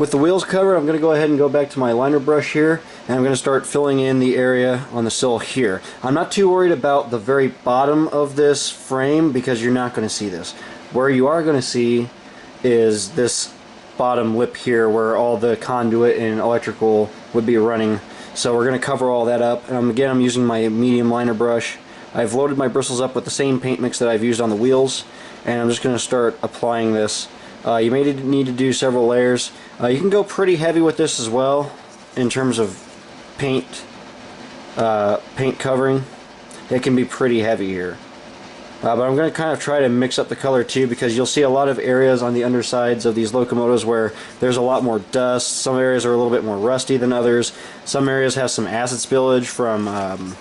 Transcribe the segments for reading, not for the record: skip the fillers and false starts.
With the wheels covered, I'm going to go ahead and go back to my liner brush here, and I'm going to start filling in the area on the sill here. I'm not too worried about the very bottom of this frame because you're not going to see this. Where you are going to see is this bottom lip here where all the conduit and electrical would be running. So we're going to cover all that up, and again I'm using my medium liner brush. I've loaded my bristles up with the same paint mix that I've used on the wheels, and I'm just going to start applying this. You may need to do several layers. You can go pretty heavy with this as well in terms of paint covering. It can be pretty heavy here. But I'm going to kind of try to mix up the color too, because you'll see a lot of areas on the undersides of these locomotives where there's a lot more dust. Some areas are a little bit more rusty than others. Some areas have some acid spillage from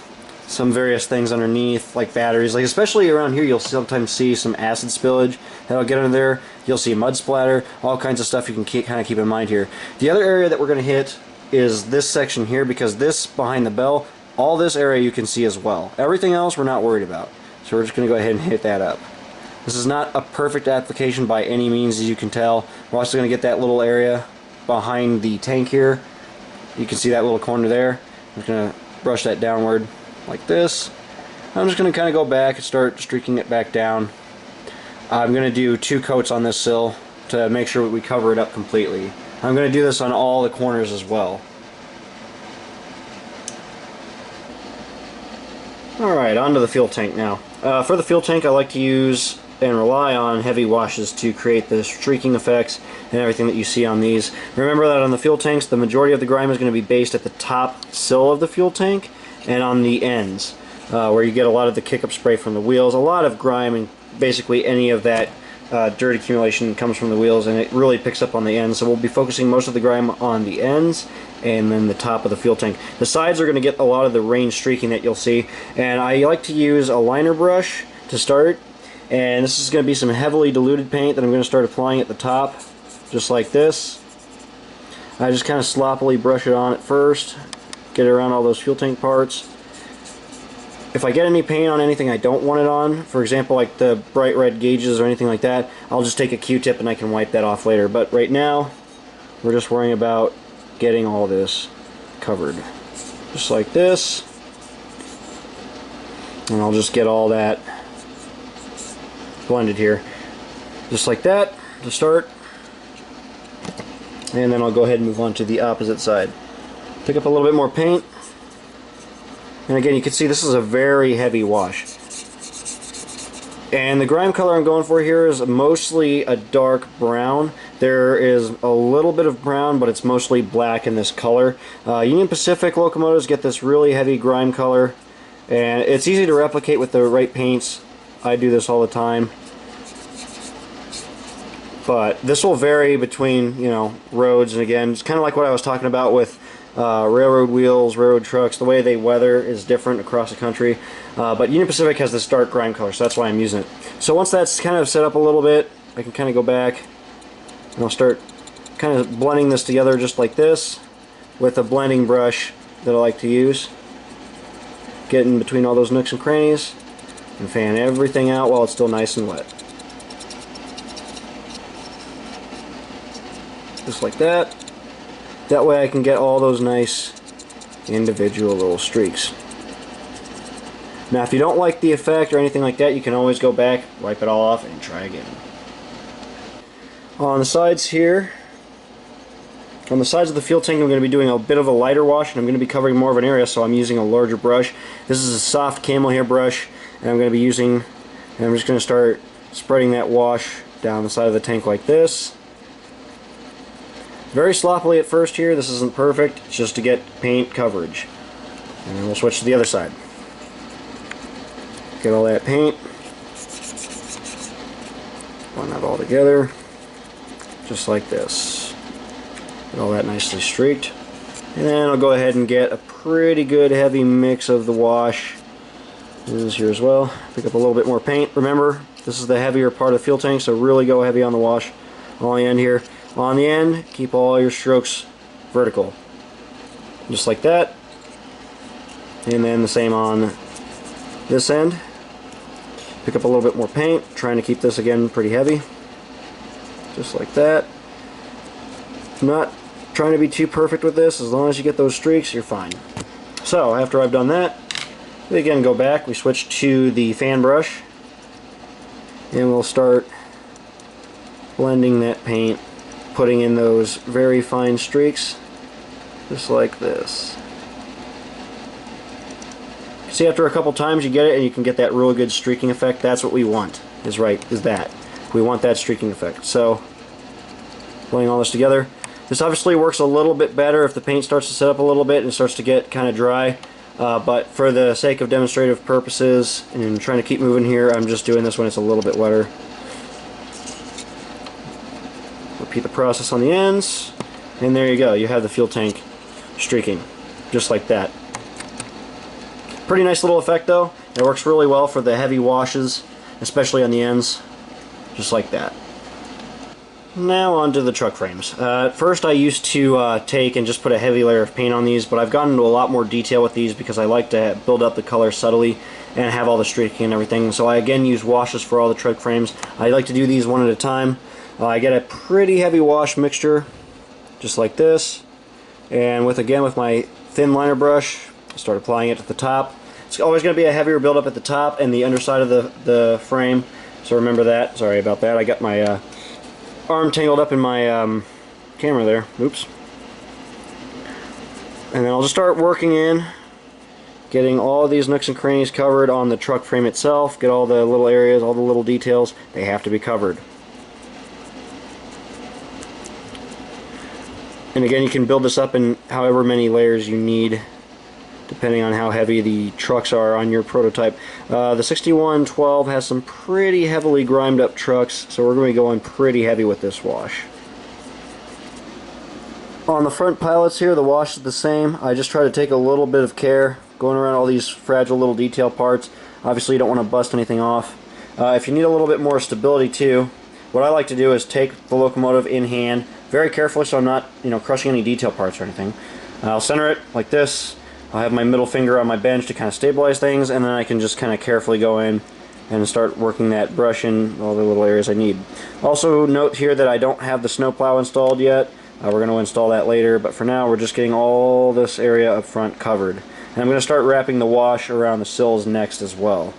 some various things underneath, like batteries. Like especially around here, you'll sometimes see some acid spillage that'll get under there. You'll see mud splatter, all kinds of stuff you can kind of keep in mind here. The other area that we're going to hit is this section here, because this behind the bell, all this area you can see as well. Everything else we're not worried about. So we're just going to go ahead and hit that up. This is not a perfect application by any means, as you can tell. We're also going to get that little area behind the tank here. You can see that little corner there. I'm just going to brush that downward like this. I'm just going to kind of go back and start streaking it back down. I'm going to do 2 coats on this sill to make sure we cover it up completely. I'm going to do this on all the corners as well. Alright, onto the fuel tank now. For the fuel tank, I like to use and rely on heavy washes to create the streaking effects and everything that you see on these. Remember that on the fuel tanks, the majority of the grime is going to be based at the top sill of the fuel tank and on the ends, where you get a lot of the kick-up spray from the wheels. A lot of grime and basically any of that dirt accumulation comes from the wheels, and it really picks up on the ends. So we'll be focusing most of the grime on the ends and then the top of the fuel tank. The sides are going to get a lot of the rain streaking that you'll see, and I like to use a liner brush to start, and this is going to be some heavily diluted paint that I'm going to start applying at the top, just like this. I just kind of sloppily brush it on at first, get it around all those fuel tank parts. If I get any paint on anything I don't want it on, for example like the bright red gauges or anything like that, I'll just take a Q-tip and I can wipe that off later. But right now, we're just worrying about getting all this covered. Just like this. And I'll just get all that blended here. Just like that to start. And then I'll go ahead and move on to the opposite side. Pick up a little bit more paint. And again, you can see this is a very heavy wash. And the grime color I'm going for here is mostly a dark brown. There is a little bit of brown, but it's mostly black in this color. Union Pacific locomotives get this really heavy grime color, and it's easy to replicate with the right paints. I do this all the time. But this will vary between, you know, roads, and again, it's kind of like what I was talking about with railroad wheels, railroad trucks. The way they weather is different across the country, but Union Pacific has this dark grime color, so that's why I'm using it. So once that's kind of set up a little bit, I can kind of go back and I'll start kind of blending this together just like this with a blending brush that I like to use. Get in between all those nooks and crannies and fan everything out while it's still nice and wet. Just like that. That way I can get all those nice individual little streaks. Now if you don't like the effect or anything like that, you can always go back, wipe it all off, and try again. On the sides here, on the sides of the fuel tank, I'm going to be doing a bit of a lighter wash, and I'm going to be covering more of an area, so I'm using a larger brush. This is a soft camel hair brush, and I'm going to be using, and I'm just going to start spreading that wash down the side of the tank like this. Very sloppily at first here. This isn't perfect. It's just to get paint coverage. And then we'll switch to the other side. Get all that paint. Blend that all together. Just like this. Get all that nicely streaked. And then I'll go ahead and get a pretty good heavy mix of the wash. This is here as well. Pick up a little bit more paint. Remember, this is the heavier part of the fuel tank, so really go heavy on the wash. On the end here. On the end, keep all your strokes vertical. Just like that. And then the same on this end. Pick up a little bit more paint, trying to keep this again pretty heavy. Just like that. I'm not trying to be too perfect with this. As long as you get those streaks, you're fine. So after I've done that, we again go back, we switch to the fan brush, and we'll start blending that paint, putting in those very fine streaks, just like this. See, after a couple times you get it and you can get that real good streaking effect. That's what we want, is that. We want that streaking effect. So, putting all this together. This obviously works a little bit better if the paint starts to set up a little bit and starts to get kind of dry. But for the sake of demonstrative purposes and trying to keep moving here, I'm just doing this when it's a little bit wetter. Repeat the process on the ends, and there you go. You have the fuel tank streaking, just like that. Pretty nice little effect though. It works really well for the heavy washes, especially on the ends, just like that. Now on to the truck frames. First I used to take and just put a heavy layer of paint on these, but I've gotten into a lot more detail with these because I like to build up the color subtly and have all the streaking and everything. So I again use washes for all the truck frames. I like to do these one at a time. I get a pretty heavy wash mixture, just like this, and with my thin liner brush, I start applying it to the top. It's always going to be a heavier buildup at the top and the underside of the frame, so remember that. Sorry about that. I got my arm tangled up in my camera there. Oops. And then I'll just start working in, getting all of these nooks and crannies covered on the truck frame itself. Get all the little areas, all the little details. They have to be covered. And again, you can build this up in however many layers you need, depending on how heavy the trucks are on your prototype. The 6112 has some pretty heavily grimed up trucks, so we're going to be going pretty heavy with this wash. On the front pilots here, the wash is the same. I just try to take a little bit of care going around all these fragile little detail parts. Obviously you don't want to bust anything off. If you need a little bit more stability too, what I like to do is take the locomotive in hand, very carefully so I'm not crushing any detail parts or anything. I'll center it like this. I'll have my middle finger on my bench to kind of stabilize things, and then I can just kind of carefully go in and start working that brush in all the little areas I need. Also note here that I don't have the snowplow installed yet. We're going to install that later, but for now we're just getting all this area up front covered. And I'm going to start wrapping the wash around the sills next as well.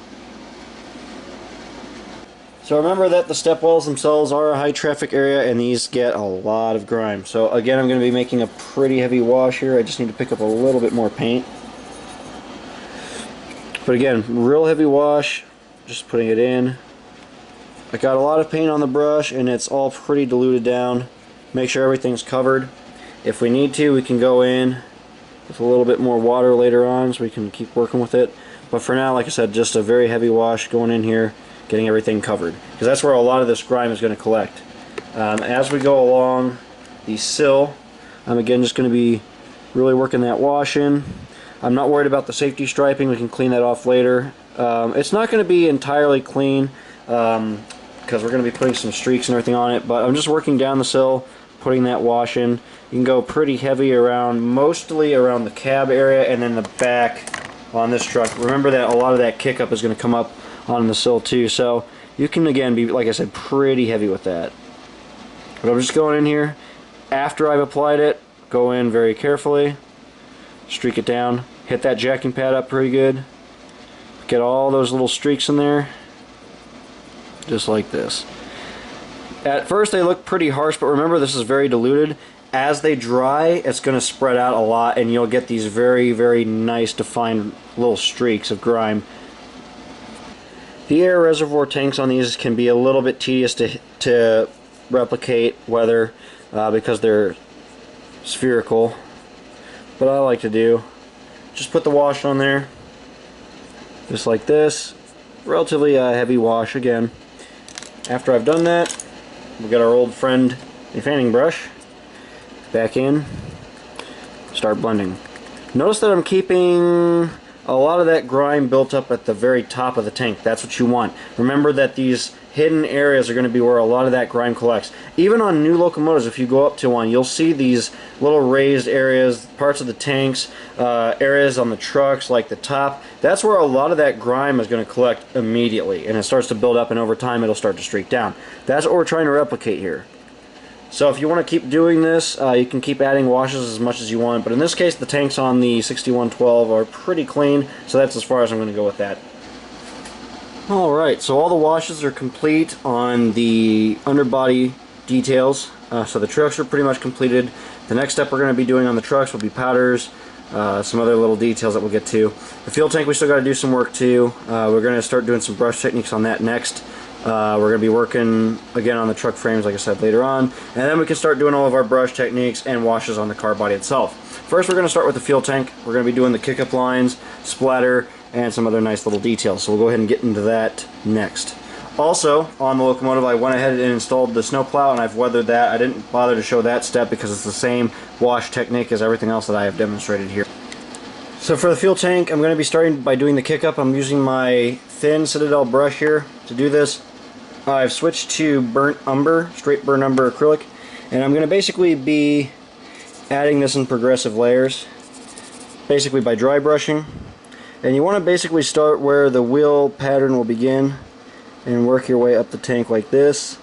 So remember that the step wells themselves are a high traffic area and these get a lot of grime. So again, I'm going to be making a pretty heavy wash here. I just need to pick up a little bit more paint. But again, real heavy wash, just putting it in. I got a lot of paint on the brush and it's all pretty diluted down. Make sure everything's covered. If we need to, we can go in with a little bit more water later on so we can keep working with it. But for now, like I said, just a very heavy wash going in here, getting everything covered, because that's where a lot of this grime is going to collect. As we go along the sill, I'm again just going to be really working that wash in. I'm not worried about the safety striping. We can clean that off later. It's not going to be entirely clean because we're going to be putting some streaks and everything on it, but I'm just working down the sill, putting that wash in. You can go pretty heavy around, mostly around the cab area and then the back on this truck. Remember that a lot of that kick up is going to come up on the sill too, so you can again be, like I said, pretty heavy with that. But I'm just going in here after I've applied it, go in very carefully, streak it down, hit that jacking pad up pretty good, get all those little streaks in there, just like this. At first they look pretty harsh, but remember this is very diluted. As they dry, it's going to spread out a lot and you'll get these very, very nice defined little streaks of grime. The air reservoir tanks on these can be a little bit tedious to replicate weather because they're spherical, but I like to do, just put the wash on there just like this, relatively heavy wash again. After I've done that, we got our old friend a fanning brush, back in, start blending. Notice that I'm keeping a lot of that grime built up at the very top of the tank. That's what you want. Remember that these hidden areas are going to be where a lot of that grime collects. Even on new locomotives, if you go up to one, you'll see these little raised areas, parts of the tanks, areas on the trucks like the top. That's where a lot of that grime is going to collect immediately, and it starts to build up, and over time it'll start to streak down. That's what we're trying to replicate here. So if you want to keep doing this, you can keep adding washes as much as you want, but in this case the tanks on the 6112 are pretty clean, so that's as far as I'm going to go with that. Alright, so all the washes are complete on the underbody details, so the trucks are pretty much completed. The next step we're going to be doing on the trucks will be powders, some other little details that we'll get to. The fuel tank we still got to do some work too. We're going to start doing some brush techniques on that next. We're going to be working again on the truck frames, like I said, later on, and then we can start doing all of our brush techniques and washes on the car body itself. First we're going to start with the fuel tank. We're going to be doing the kick-up lines, splatter, and some other nice little details, so we'll go ahead and get into that next. Also, on the locomotive I went ahead and installed the snowplow, and I've weathered that. I didn't bother to show that step because it's the same wash technique as everything else that I have demonstrated here. So for the fuel tank, I'm going to be starting by doing the kick-up. I'm using my thin Citadel brush here to do this. I've switched to burnt umber, straight burnt umber acrylic, and I'm going to basically be adding this in progressive layers, basically by dry brushing. And you want to basically start where the wheel pattern will begin and work your way up the tank like this,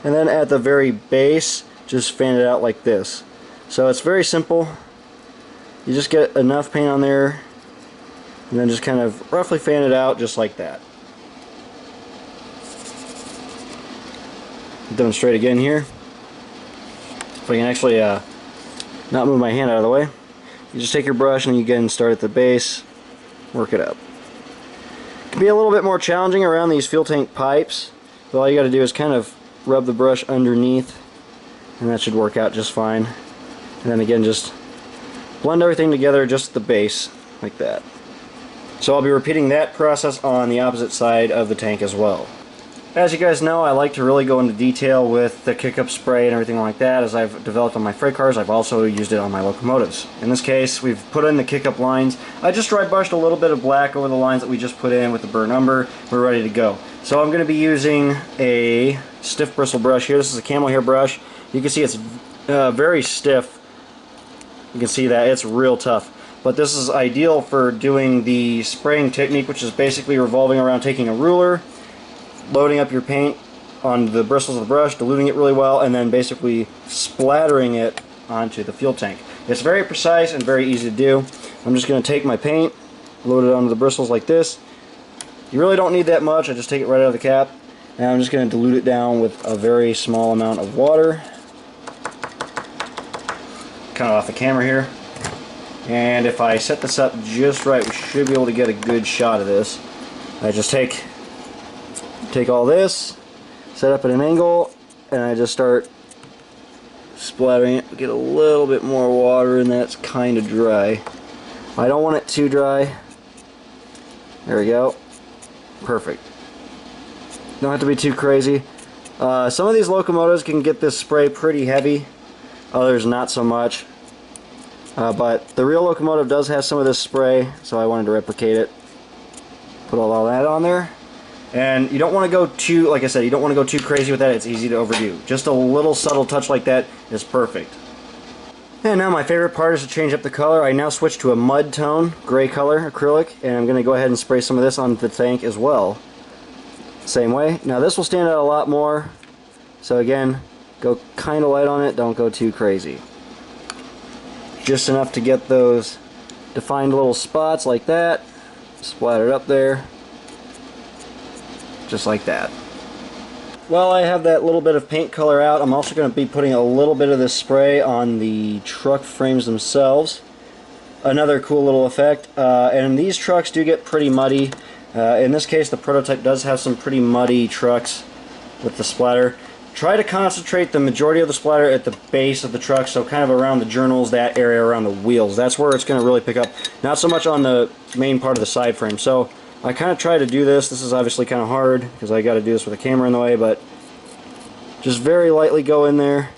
and then at the very base just fan it out like this. So it's very simple. You just get enough paint on there and then just kind of roughly fan it out just like that. Demonstrate again here. If I can actually not move my hand out of the way. You just take your brush and you again start at the base, work it up. It can be a little bit more challenging around these fuel tank pipes, but all you got to do is kind of rub the brush underneath and that should work out just fine. And then again just blend everything together just at the base like that. So I'll be repeating that process on the opposite side of the tank as well. As you guys know, I like to really go into detail with the kick-up spray and everything like that. As I've developed on my freight cars, I've also used it on my locomotives. In this case, we've put in the kick-up lines. I just dry brushed a little bit of black over the lines that we just put in with the burnt umber. We're ready to go. So I'm going to be using a stiff bristle brush here. This is a camel hair brush. You can see it's very stiff. You can see that it's real tough. But this is ideal for doing the spraying technique, which is basically revolving around taking a ruler, loading up your paint on the bristles of the brush, diluting it really well, and then basically splattering it onto the fuel tank. It's very precise and very easy to do. I'm just going to take my paint, load it onto the bristles like this. You really don't need that much. I just take it right out of the cap, and I'm just going to dilute it down with a very small amount of water. Kind of off the camera here. And if I set this up just right, we should be able to get a good shot of this. I just take all this, set up at an angle, and I just start splattering it. Get a little bit more water and that's kind of dry. I don't want it too dry. There we go. Perfect. Don't have to be too crazy. Some of these locomotives can get this spray pretty heavy, others not so much. But the real locomotive does have some of this spray, so I wanted to replicate it. Put all that on there. And you don't want to go too, like I said, you don't want to go too crazy with that. It's easy to overdo. Just a little subtle touch like that is perfect. And now my favorite part is to change up the color. I now switch to a mud tone, gray color, acrylic, and I'm going to go ahead and spray some of this onto the tank as well. Same way. Now this will stand out a lot more. So again, go kind of light on it, don't go too crazy. Just enough to get those defined little spots like that. Splattered up there. Just like that. While I have that little bit of paint color out, I'm also going to be putting a little bit of this spray on the truck frames themselves. Another cool little effect. And these trucks do get pretty muddy. In this case, the prototype does have some pretty muddy trucks with the splatter. Try to concentrate the majority of the splatter at the base of the truck, so kind of around the journals, that area around the wheels. That's where it's going to really pick up. Not so much on the main part of the side frame. So I kind of try to do this. This is obviously kind of hard because I got to do this with a camera in the way, but just very lightly go in there,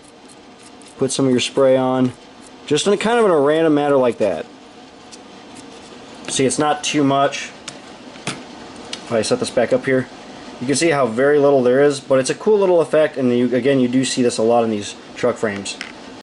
put some of your spray on, just in kind of in a random manner like that. See, it's not too much. If I set this back up here, you can see how very little there is, but it's a cool little effect, and again, you do see this a lot in these truck frames.